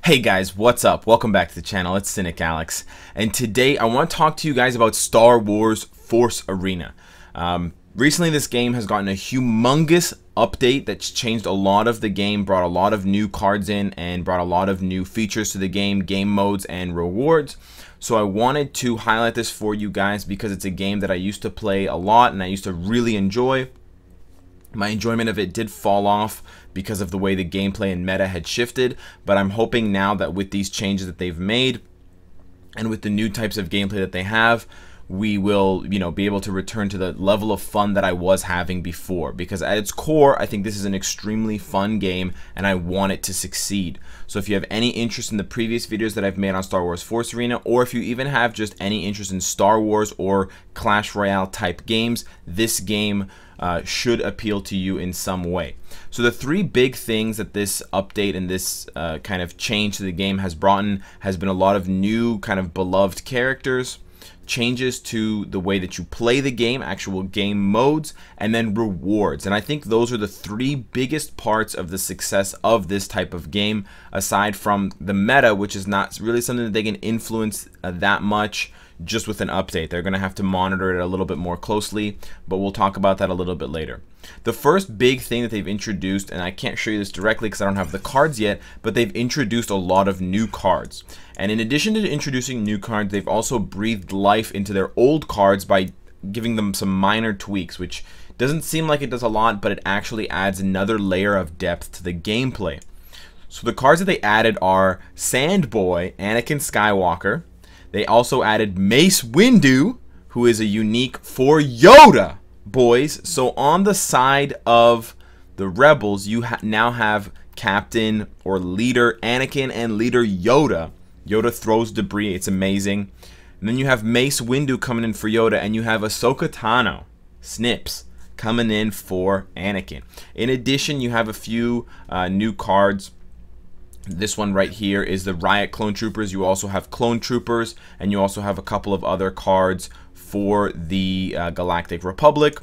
Hey guys, what's up? Welcome back to the channel. It's Cynicalex, and today I want to talk to you guys about Star Wars Force Arena. Recently this game has gotten a humongous update that's changed a lot of the game, brought a lot of new cards in, and brought a lot of new features to the game modes, and rewards. So I wanted to highlight this for you guys because it's a game that I used to play a lot and I used to really enjoy. My enjoyment of it did fall off because of the way the gameplay and meta had shifted, but I'm hoping now that with these changes that they've made and with the new types of gameplay that they have, we will, be able to return to the level of fun that I was having before, because at its core, I think this is an extremely fun game and I want it to succeed. So if you have any interest in the previous videos that I've made on Star Wars Force Arena, or if you even have just any interest in Star Wars or Clash Royale type games, this game should appeal to you in some way. So the three big things that this update and this kind of change to the game has brought in has been a lot of new kind of beloved characters, changes to the way that you play the game, actual game modes, and then rewards. And I think those are the three biggest parts of the success of this type of game, aside from the meta, which is not really something that they can influence that much just with an update. They're going to have to monitor it a little bit more closely, but we'll talk about that a little bit later. The first big thing that they've introduced, and I can't show you this directly because I don't have the cards yet, but they've introduced a lot of new cards. And in addition to introducing new cards, they've also breathed life into their old cards by giving them some minor tweaks, which doesn't seem like it does a lot, but it actually adds another layer of depth to the gameplay. So the cards that they added are Sandboy, Anakin Skywalker. They also added Mace Windu, who is a unique for Yoda boys. So on the side of the Rebels, you now have Captain or Leader Anakin and Leader Yoda. Yoda throws debris. It's amazing. And then you have Mace Windu coming in for Yoda, and you have Ahsoka Tano, Snips, coming in for Anakin. In addition, you have a few new cards. This one right here is the Riot Clone Troopers. You also have Clone Troopers, and you also have a couple of other cards for the Galactic Republic.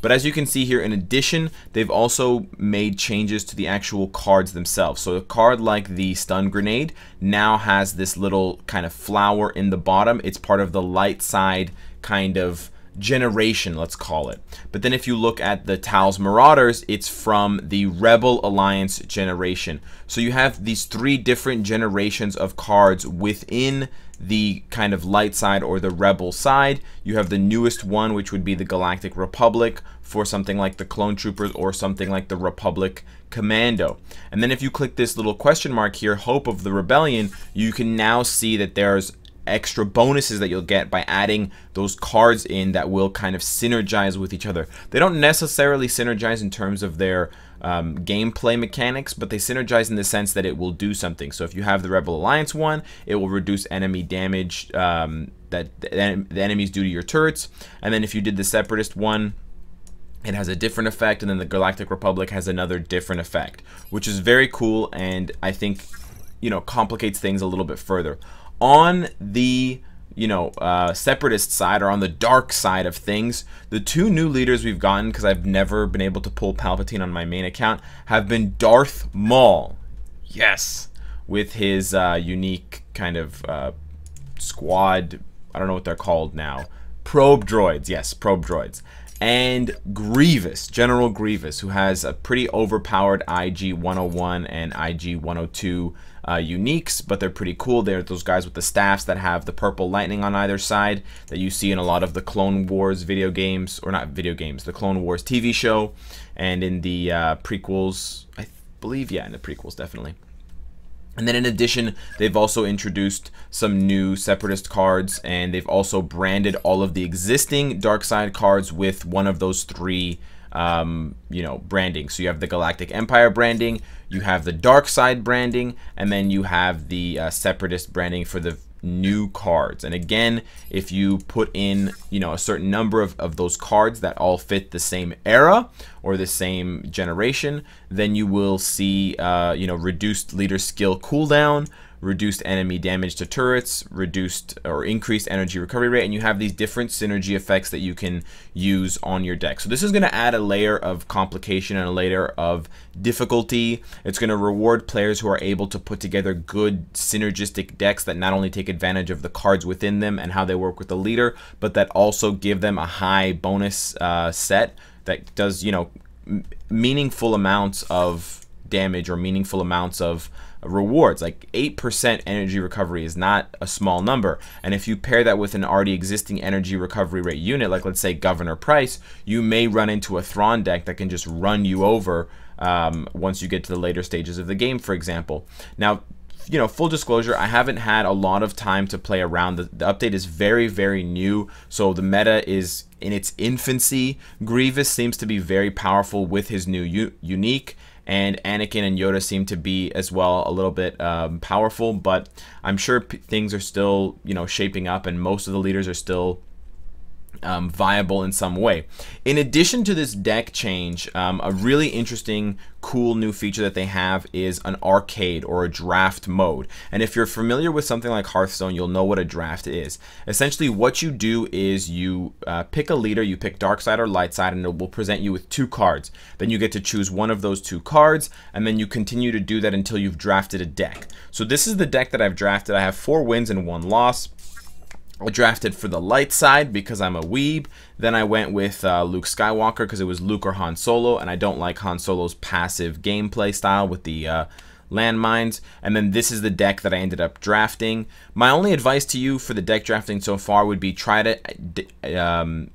But as you can see here, in addition, they've also made changes to the actual cards themselves. So a card like the Stun Grenade now has this little kind of flower in the bottom. It's part of the light side kind of generation, let's call it. But then if you look at the Tal's Marauders, it's from the Rebel Alliance generation. So you have these three different generations of cards within the kind of light side or the Rebel side. You have the newest one, which would be the Galactic Republic, for something like the Clone Troopers or something like the Republic Commando. And then if you click this little question mark here, Hope of the Rebellion, you can now see that there's extra bonuses that you'll get by adding those cards in that will kind of synergize with each other. They don't necessarily synergize in terms of their gameplay mechanics, but they synergize in the sense that it will do something. So if you have the Rebel Alliance one, it will reduce enemy damage that the enemies do to your turrets. And then if you did the Separatist one, it has a different effect, and then the Galactic Republic has another different effect, which is very cool, and I think, complicates things a little bit further. On the Separatist side, or on the dark side of things, the two new leaders we've gotten, because I've never been able to pull Palpatine on my main account, have been Darth Maul, yes, with his unique kind of squad, I don't know what they're called now, probe droids, yes, probe droids, and Grievous, General Grievous, who has a pretty overpowered IG 101 and IG 102 uniques, but they're pretty cool. They're those guys with the staffs that have the purple lightning on either side that you see in a lot of the Clone Wars video games, or not video games, the Clone Wars TV show, and in the prequels, I believe, yeah, in the prequels, definitely. And then in addition, they've also introduced some new Separatist cards, and they've also branded all of the existing dark side cards with one of those three branding. So you have the Galactic Empire branding, you have the dark side branding, and then you have the Separatist branding for the new cards. And again, if you put in a certain number of those cards that all fit the same era or the same generation, then you will see reduced leader skill cooldown, reduced enemy damage to turrets, reduced or increased energy recovery rate, and you have these different synergy effects that you can use on your deck. So this is going to add a layer of complication and a layer of difficulty. It's going to reward players who are able to put together good synergistic decks that not only take advantage of the cards within them and how they work with the leader, but that also give them a high bonus set that does, you know, meaningful amounts of damage or meaningful amounts of rewards. Like 8% energy recovery is not a small number, and if you pair that with an already existing energy recovery rate unit, like let's say Governor Price, you may run into a Thrawn deck that can just run you over once you get to the later stages of the game, for example. Now, you know, full disclosure, I haven't had a lot of time to play around. The update is very, very new, so the meta is in its infancy. Grievous seems to be very powerful with his new unique, and Anakin and Yoda seem to be as well a little bit powerful, but I'm sure things are still, you know, shaping up, and most of the leaders are still viable in some way. In addition to this deck change, a really interesting, cool new feature that they have is an arcade or a draft mode. And if you're familiar with something like Hearthstone, you'll know what a draft is. Essentially, what you do is you pick a leader, you pick dark side or light side, and it will present you with 2 cards. Then you get to choose one of those 2 cards, and then you continue to do that until you've drafted a deck. So this is the deck that I've drafted. I have 4 wins and 1 loss. I drafted for the light side because I'm a weeb. Then I went with Luke Skywalker because it was Luke or Han Solo, and I don't like Han Solo's passive gameplay style with the landmines. And then this is the deck that I ended up drafting. My only advice to you for the deck drafting so far would be try to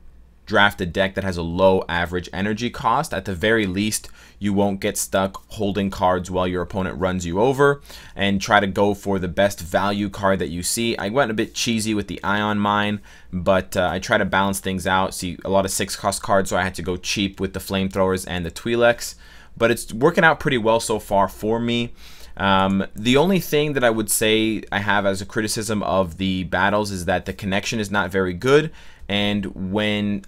draft a deck that has a low average energy cost. At the very least, you won't get stuck holding cards while your opponent runs you over, and try to go for the best value card that you see. I went a bit cheesy with the Ion Mine, but I try to balance things out. See a lot of 6-cost cards, so I had to go cheap with the Flamethrowers and the Twi'leks, but it's working out pretty well so far for me. The only thing that I would say I have as a criticism of the battles is that the connection is not very good, and when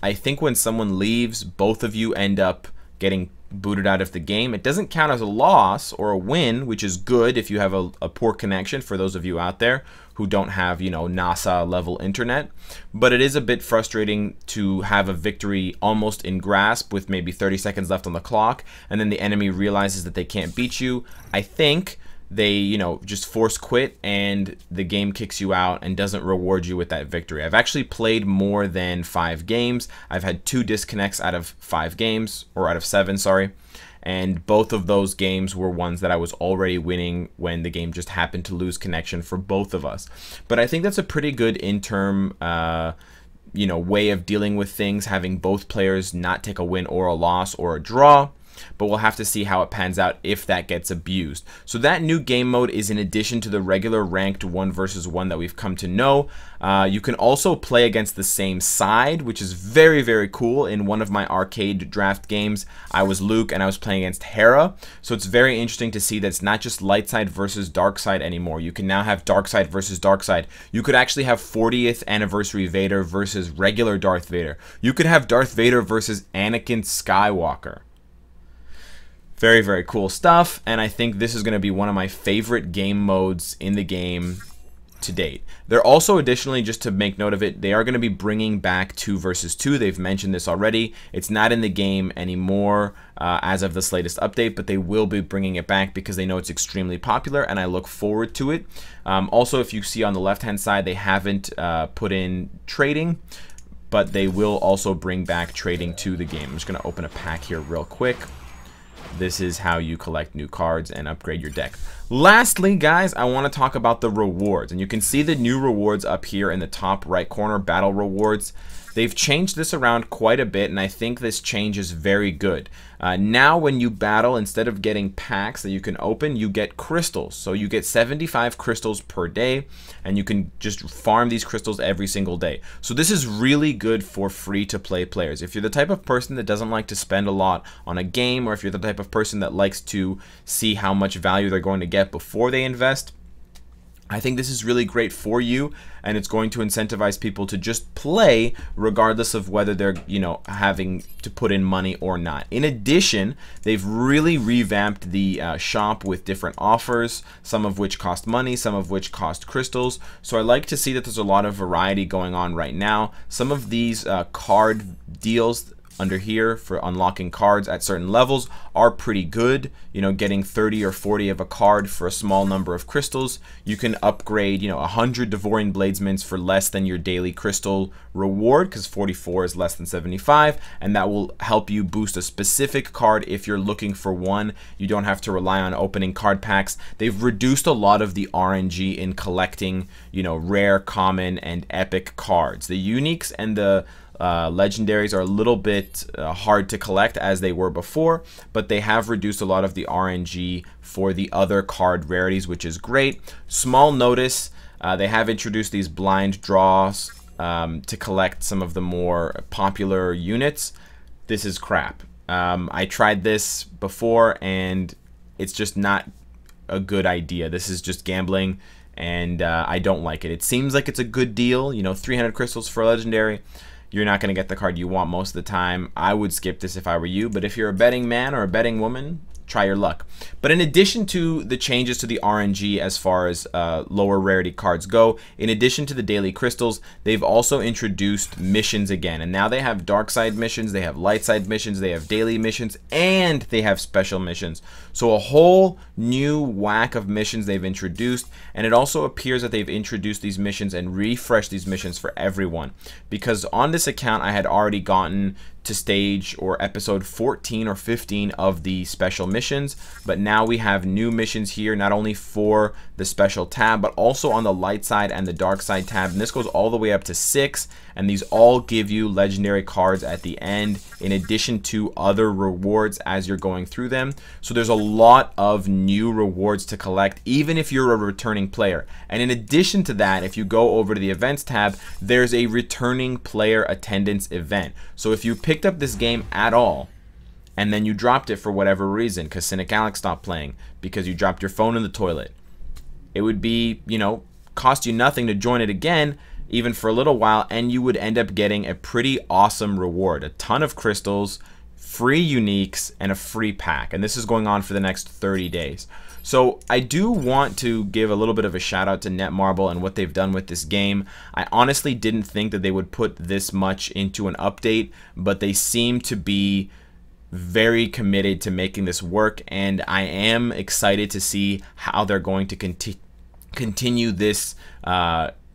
someone leaves, both of you end up getting booted out of the game. It doesn't count as a loss or a win, which is good if you have a poor connection, for those of you out there who don't have, you know, NASA level internet. But it is a bit frustrating to have a victory almost in grasp with maybe 30 seconds left on the clock, and then the enemy realizes that they can't beat you. I think they, you know, just force quit and the game kicks you out and doesn't reward you with that victory. I've actually played more than 5 games. I've had 2 disconnects out of 5 games, or out of 7, sorry. And both of those games were ones that I was already winning when the game just happened to lose connection for both of us. But I think that's a pretty good interim you know, way of dealing with things, having both players not take a win or a loss or a draw. But we'll have to see how it pans out if that gets abused. So that new game mode is in addition to the regular ranked 1 versus 1 that we've come to know. You can also play against the same side, which is very, very cool. In one of my arcade draft games, I was Luke and I was playing against Hera. So it's very interesting to see that it's not just light side versus dark side anymore. You can now have dark side versus dark side. You could actually have 40th anniversary Vader versus regular Darth Vader. You could have Darth Vader versus Anakin Skywalker. Very, very cool stuff, and I think this is going to be one of my favorite game modes in the game to date. They're also, additionally, just to make note of it, they are going to be bringing back 2 versus 2. They've mentioned this already. It's not in the game anymore as of this latest update, but they will be bringing it back because they know it's extremely popular, and I look forward to it. Also, if you see on the left-hand side, they haven't put in trading, but they will also bring back trading to the game. I'm just going to open a pack here real quick. This is how you collect new cards and upgrade your deck. Lastly, guys, I want to talk about the rewards. And you can see the new rewards up here in the top right corner, battle rewards. They've changed this around quite a bit, and I think this change is very good. Now when you battle, instead of getting packs that you can open, you get crystals. So you get 75 crystals per day, and you can just farm these crystals every single day. So this is really good for free-to-play players. If you're the type of person that doesn't like to spend a lot on a game, or if you're the type of person that likes to see how much value they're going to get before they invest, I think this is really great for you, and it's going to incentivize people to just play regardless of whether they're, you know, having to put in money or not. In addition, they've really revamped the shop with different offers, some of which cost money, some of which cost crystals. So I like to see that there's a lot of variety going on right now. Some of these card deals under here for unlocking cards at certain levels are pretty good. You know, getting 30 or 40 of a card for a small number of crystals. You can upgrade, you know, 100 Devorian Bladesmans for less than your daily crystal reward, because 44 is less than 75, and that will help you boost a specific card if you're looking for one. You don't have to rely on opening card packs. They've reduced a lot of the RNG in collecting, you know, rare, common, and epic cards. The uniques and the legendaries are a little bit hard to collect as they were before, but they have reduced a lot of the RNG for the other card rarities, which is great. Small notice, they have introduced these blind draws to collect some of the more popular units. This is crap. I tried this before and it's just not a good idea. This is just gambling, and I don't like it. It seems like it's a good deal, you know, 300 crystals for a legendary. You're not going to get the card you want most of the time. I would skip this if I were you, but if you're a betting man or a betting woman, try your luck. But in addition to the changes to the RNG as far as lower rarity cards go, in addition to the daily crystals, they've also introduced missions again. And now they have dark side missions, they have light side missions, they have daily missions, and they have special missions. So a whole new whack of missions they've introduced, and it also appears that they've introduced these missions and refreshed these missions for everyone. Because on this account, I had already gotten to stage or episode 14 or 15 of the special missions, but now we have new missions here, not only for the special tab, but also on the light side and the dark side tab, and this goes all the way up to 6, and these all give you legendary cards at the end, in addition to other rewards as you're going through them. So there's a lot of new rewards to collect, even if you're a returning player. And in addition to that, if you go over to the events tab, there's a returning player attendance event. So if you picked up this game at all, and then you dropped it for whatever reason, because Cynicalex stopped playing, because you dropped your phone in the toilet, it would be, you know, cost you nothing to join it again, even for a little while, and you would end up getting a pretty awesome reward. A ton of crystals, free uniques, and a free pack. And this is going on for the next 30 days. So I do want to give a little bit of a shout out to Netmarble and what they've done with this game. I honestly didn't think that they would put this much into an update, but they seem to be very committed to making this work, and I am excited to see how they're going to continue this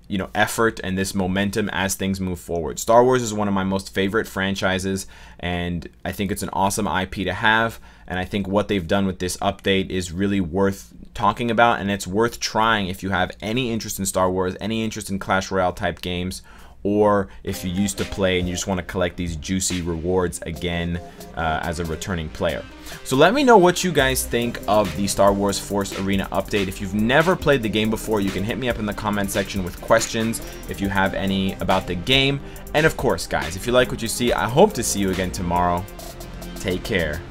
you know, effort and this momentum as things move forward. Star Wars is one of my most favorite franchises, and I think it's an awesome IP to have, and I think what they've done with this update is really worth talking about, and it's worth trying if you have any interest in Star Wars, any interest in Clash Royale type games, or if you used to play and you just want to collect these juicy rewards again as a returning player. So let me know what you guys think of the Star Wars Force Arena update. If you've never played the game before, you can hit me up in the comment section with questions if you have any about the game. And of course, guys, if you like what you see, I hope to see you again tomorrow. Take care.